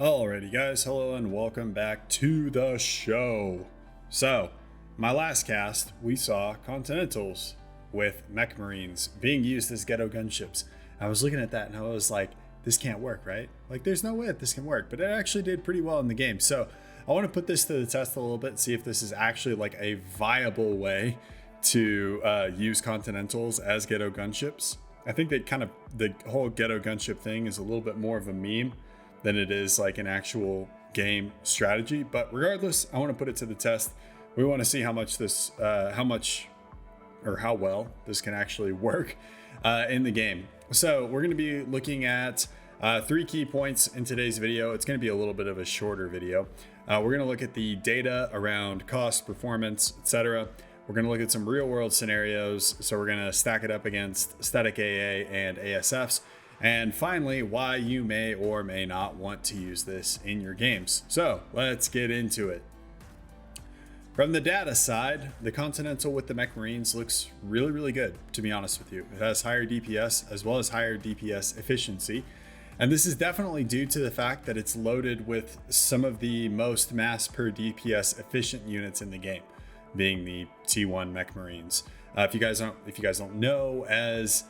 Alrighty guys, hello and welcome back to the show. So, my last cast, we saw Continentals with mech marines being used as ghetto gunships. I was looking at that and I was like, this can't work, right? Like there's no way that this can work, but it actually did pretty well in the game. So I want to put this to the test a little bit, see if this is actually like a viable way to use Continentals as ghetto gunships. I think that kind of the whole ghetto gunship thing is a little bit more of a meme than it is like an actual game strategy. But regardless, I want to put it to the test. We want to see how well this can actually work in the game. So we're going to be looking at 3 key points in today's video. It's going to be a little bit of a shorter video. We're going to look at the data around cost, performance, etc. We're going to look at some real world scenarios. So we're going to stack it up against static AA and ASFs. And finally, why you may or may not want to use this in your games. So let's get into it. From the data side, the Continental with the mech marines looks really good, to be honest with you. It has higher DPS as well as higher DPS efficiency. And this is definitely due to the fact that it's loaded with some of the most mass per DPS efficient units in the game, being the T1 mech marines. If you guys don't know, as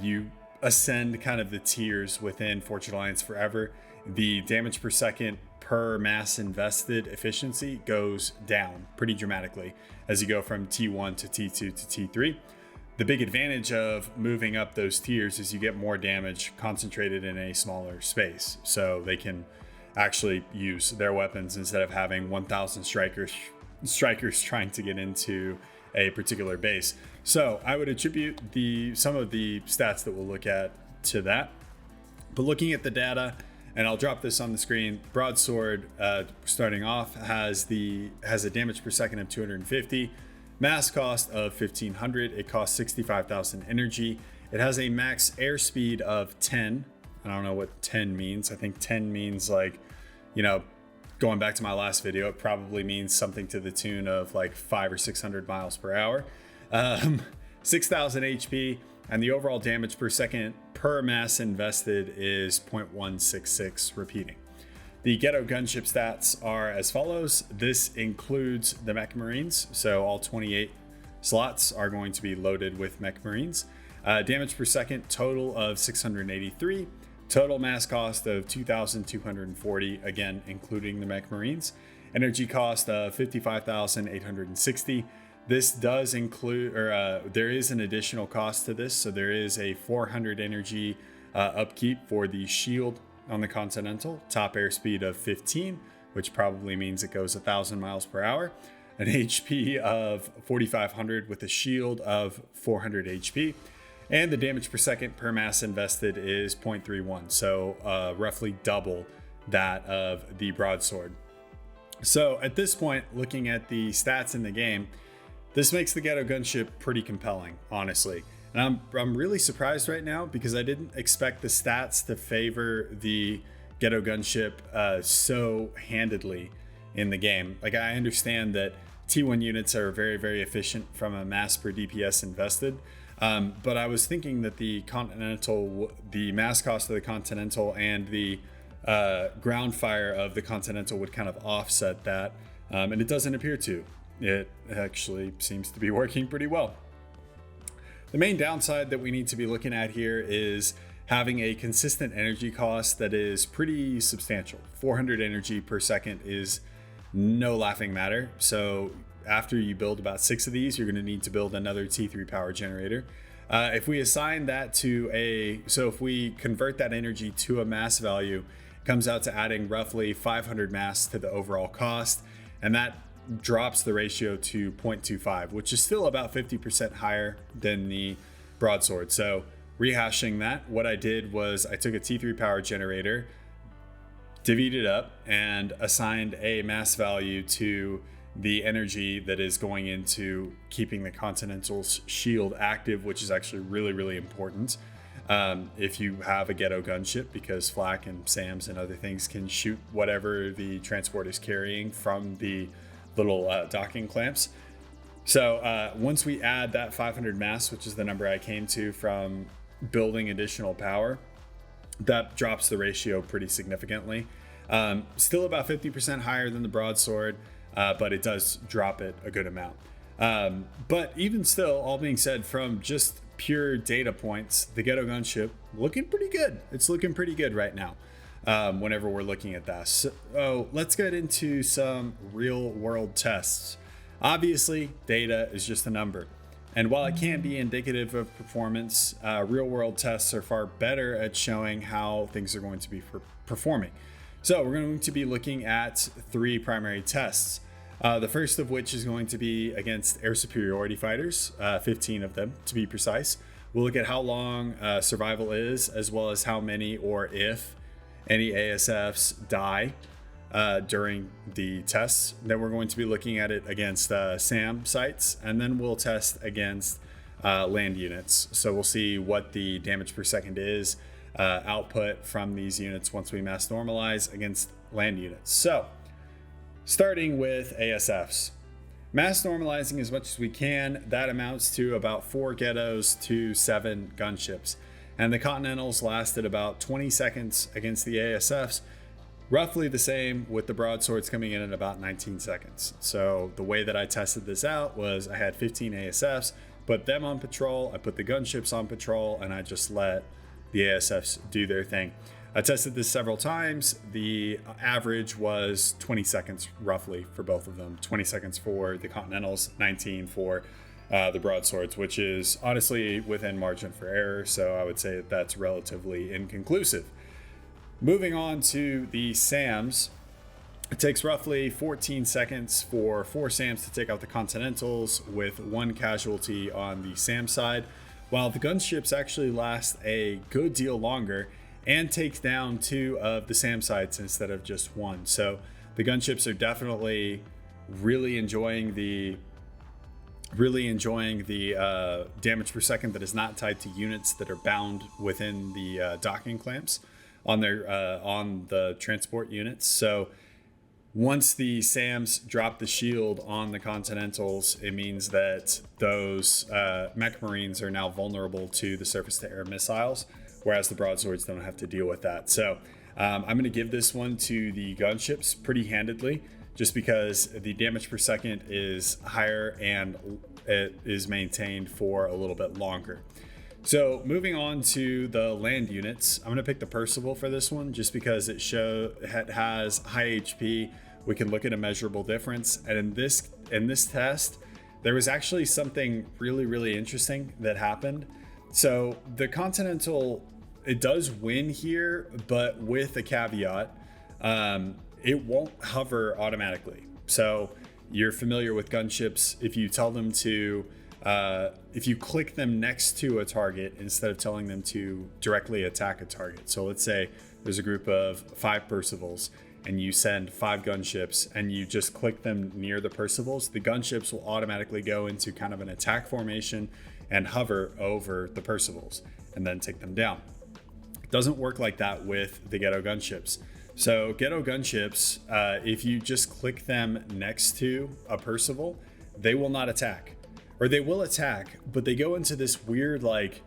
you ascend kind of the tiers within Fortune Alliance Forever, the damage per second per mass invested efficiency goes down pretty dramatically as you go from T1 to T2 to T3. The big advantage of moving up those tiers is you get more damage concentrated in a smaller space, so they can actually use their weapons instead of having 1,000 strikers trying to get into a particular base. So I would attribute some of the stats that we'll look at to that. But looking at the data, and I'll drop this on the screen, broadsword starting off has a damage per second of 250, mass cost of 1500. It costs 65,000 energy. It has a max airspeed of 10. I don't know what 10 means. I think 10 means like, going back to my last video, it probably means something to the tune of like 500 or 600 miles per hour. 6,000 HP, and the overall damage per second per mass invested is 0.166 repeating. The ghetto gunship stats are as follows. This includes the mech marines, so all 28 slots are going to be loaded with mech marines. Damage per second total of 683. Total mass cost of 2,240, again, including the mech marines. Energy cost of 55,860. This does include, there is an additional cost to this. So there is a 400 energy upkeep for the shield on the Continental, top airspeed of 15, which probably means it goes 1,000 miles per hour. An HP of 4,500 with a shield of 400 HP. And the damage per second per mass invested is 0.31, so roughly double that of the broadsword. So at this point, looking at the stats in the game, this makes the ghetto gunship pretty compelling, honestly. And I'm really surprised right now because I didn't expect the stats to favor the ghetto gunship so handedly in the game. Like, I understand that T1 units are very efficient from a mass per DPS invested. But I was thinking that the mass cost of the Continental and the ground fire of the Continental would kind of offset that. And it doesn't appear to. It actually seems to be working pretty well. The main downside that we need to be looking at here is having a consistent energy cost that is pretty substantial. 400 energy per second is no laughing matter. So after you build about 6 of these, you're going to need to build another T3 power generator. If we assign that if we convert that energy to a mass value, it comes out to adding roughly 500 mass to the overall cost. And that drops the ratio to 0.25, which is still about 50% higher than the broadsword. So rehashing that, what I did was I took a T3 power generator, divvied it up, and assigned a mass value to the energy that is going into keeping the Continental's shield active, which is actually really important if you have a ghetto gunship, because flak and SAMs and other things can shoot whatever the transport is carrying from the little docking clamps. So once we add that 500 mass, which is the number I came to from building additional power, that drops the ratio pretty significantly. Still about 50% higher than the broadsword, but it does drop it a good amount. But even still, all being said, from just pure data points, the Ghetto gunship looking pretty good. It's looking pretty good right now. Whenever we're looking at that. So let's get into some real world tests. Obviously, data is just a number. And while it can't be indicative of performance, real world tests are far better at showing how things are going to be performing. So we're going to be looking at 3 primary tests. The first of which is going to be against air superiority fighters, 15 of them to be precise. We'll look at how long survival is, as well as how many or if any ASFs die during the tests. Then we're going to be looking at it against SAM sites, and then we'll test against land units. So we'll see what the damage per second is output from these units once we mass normalize against land units. So starting with ASFs. Mass normalizing as much as we can, that amounts to about 4 ghettos to 7 gunships. And the Continentals lasted about 20 seconds against the ASFs, roughly the same with the broadswords coming in at about 19 seconds. So the way that I tested this out was I had 15 ASFs, put them on patrol, I put the gunships on patrol, and I just let the ASFs do their thing. I tested this several times. The average was 20 seconds roughly for both of them. 20 seconds for the Continentals, 19 for the broadswords, which is honestly within margin for error. So I would say that's relatively inconclusive. Moving on to the SAMs, it takes roughly 14 seconds for 4 SAMs to take out the Continentals with 1 casualty on the SAM side, while the gunships actually last a good deal longer and takes down 2 of the SAM sites instead of just 1. So the gunships are definitely really enjoying the damage per second that is not tied to units that are bound within the docking clamps on the transport units. So once the SAMs drop the shield on the Continentals, it means that those mech marines are now vulnerable to the surface-to-air missiles, whereas the broadswords don't have to deal with that. So I'm going to give this one to the gunships pretty handedly, just because the damage per second is higher and it is maintained for a little bit longer. So moving on to the land units, I'm going to pick the Percival for this one, just because it has high HP. We can look at a measurable difference. And in this test, there was actually something really interesting that happened. So the Continental, it does win here, but with a caveat. It won't hover automatically. So you're familiar with gunships. If you tell them to, if you click them next to a target instead of telling them to directly attack a target. So let's say there's a group of 5 Percivals and you send 5 gunships and you just click them near the Percivals, the gunships will automatically go into kind of an attack formation and hover over the Percivals and then take them down. It doesn't work like that with the Ghetto gunships. So Ghetto gunships, if you just click them next to a Percival, they will not attack. Or they will attack, but they go into this weird, like,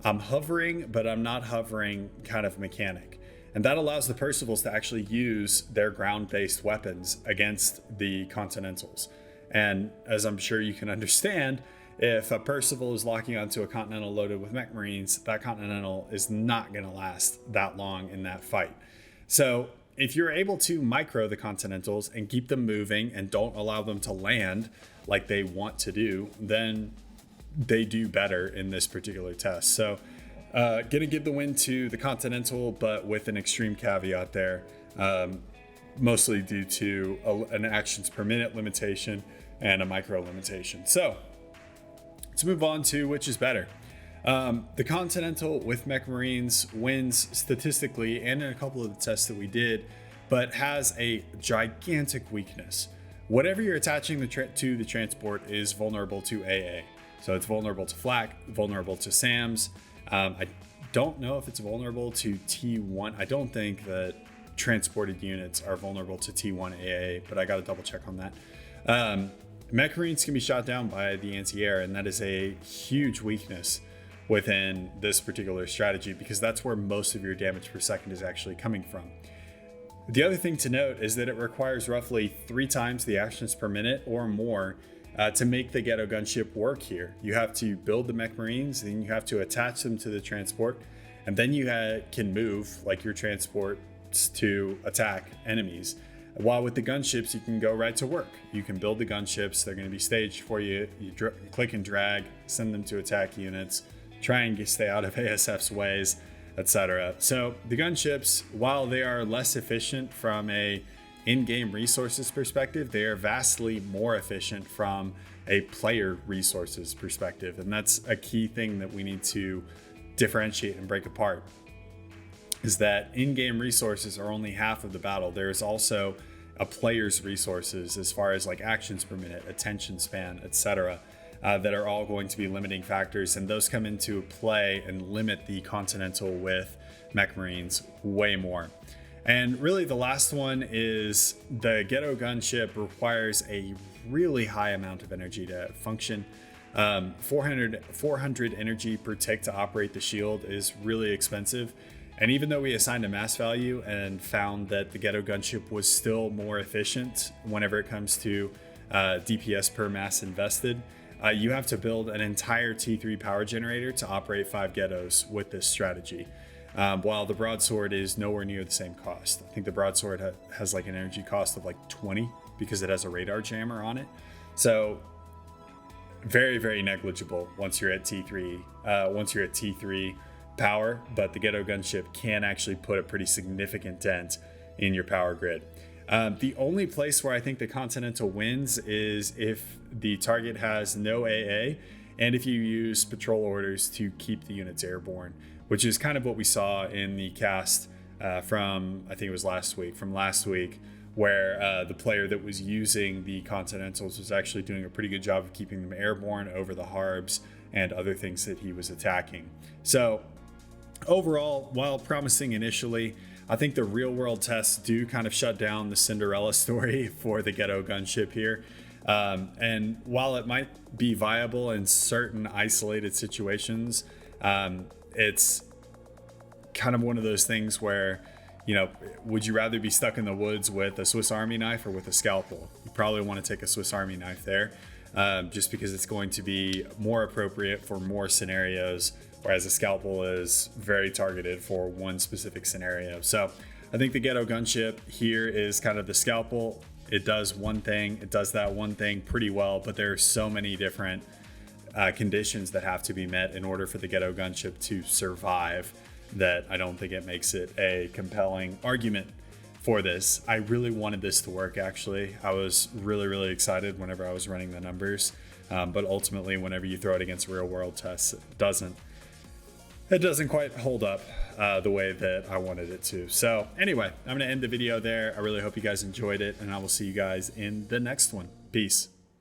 I'm hovering, but I'm not hovering kind of mechanic. And that allows the Percivals to actually use their ground-based weapons against the Continentals. And as I'm sure you can understand, if a Percival is locking onto a Continental loaded with mech marines, that Continental is not going to last that long in that fight. So if you're able to micro the Continentals and keep them moving and don't allow them to land like they want to do, then they do better in this particular test. So gonna give the win to the Continental, but with an extreme caveat there, mostly due to an actions per minute limitation and a micro limitation. So let's move on to which is better. The Continental with mech marines wins statistically and in a couple of the tests that we did, but has a gigantic weakness. Whatever you're attaching to the transport is vulnerable to AA. So it's vulnerable to flak, vulnerable to SAMs. I don't know if it's vulnerable to T1. I don't think that transported units are vulnerable to T1 AA, but I got to double check on that. Mech marines can be shot down by the anti-air, and that is a huge weakness within this particular strategy, because that's where most of your damage per second is actually coming from. The other thing to note is that it requires roughly 3 times the actions per minute or more to make the Ghetto gunship work here. You have to build the mech marines, then you have to attach them to the transport, and then you can move like your transports to attack enemies. While with the gunships, you can go right to work. You can build the gunships. They're going to be staged for you. You click and drag, send them to attack units, try and stay out of ASF's ways, etc. So the gunships, while they are less efficient from a in-game resources perspective, they are vastly more efficient from a player resources perspective. And that's a key thing that we need to differentiate and break apart, is that in-game resources are only half of the battle. There's also a player's resources as far as like actions per minute, attention span, etc. That are all going to be limiting factors, and those come into play and limit the Continental with mech marines way more. And really the last one is the Ghetto gunship requires a really high amount of energy to function. 400 energy per tick to operate the shield is really expensive. And even though we assigned a mass value and found that the Ghetto gunship was still more efficient whenever it comes to DPS per mass invested, you have to build an entire T3 power generator to operate 5 Ghettos with this strategy. While the broadsword is nowhere near the same cost. I think the broadsword has like an energy cost of like 20 because it has a radar jammer on it. So very, very negligible once you're at T3. Once you're at T3 power, but the Ghetto gunship can actually put a pretty significant dent in your power grid. The only place where I think the Continental wins is if the target has no AA and if you use patrol orders to keep the units airborne, which is kind of what we saw in the cast from, I think it was last week, where the player that was using the Continentals was actually doing a pretty good job of keeping them airborne over the harbs and other things that he was attacking. So overall, while promising initially, I think the real world tests do kind of shut down the Cinderella story for the Ghetto gunship here. And while it might be viable in certain isolated situations, it's kind of one of those things where, you know, would you rather be stuck in the woods with a Swiss Army knife or with a scalpel? You probably want to take a Swiss Army knife there, just because it's going to be more appropriate for more scenarios, whereas a scalpel is very targeted for one specific scenario. So I think the Ghetto gunship here is kind of the scalpel. It does one thing, it does that one thing pretty well, but there are so many different conditions that have to be met in order for the Ghetto gunship to survive that I don't think it makes it a compelling argument for this. I really wanted this to work, actually. I was really, really excited whenever I was running the numbers, but ultimately whenever you throw it against real world tests, it doesn't quite hold up the way that I wanted it to. So anyway, I'm going to end the video there. I really hope you guys enjoyed it, and I will see you guys in the next one. Peace.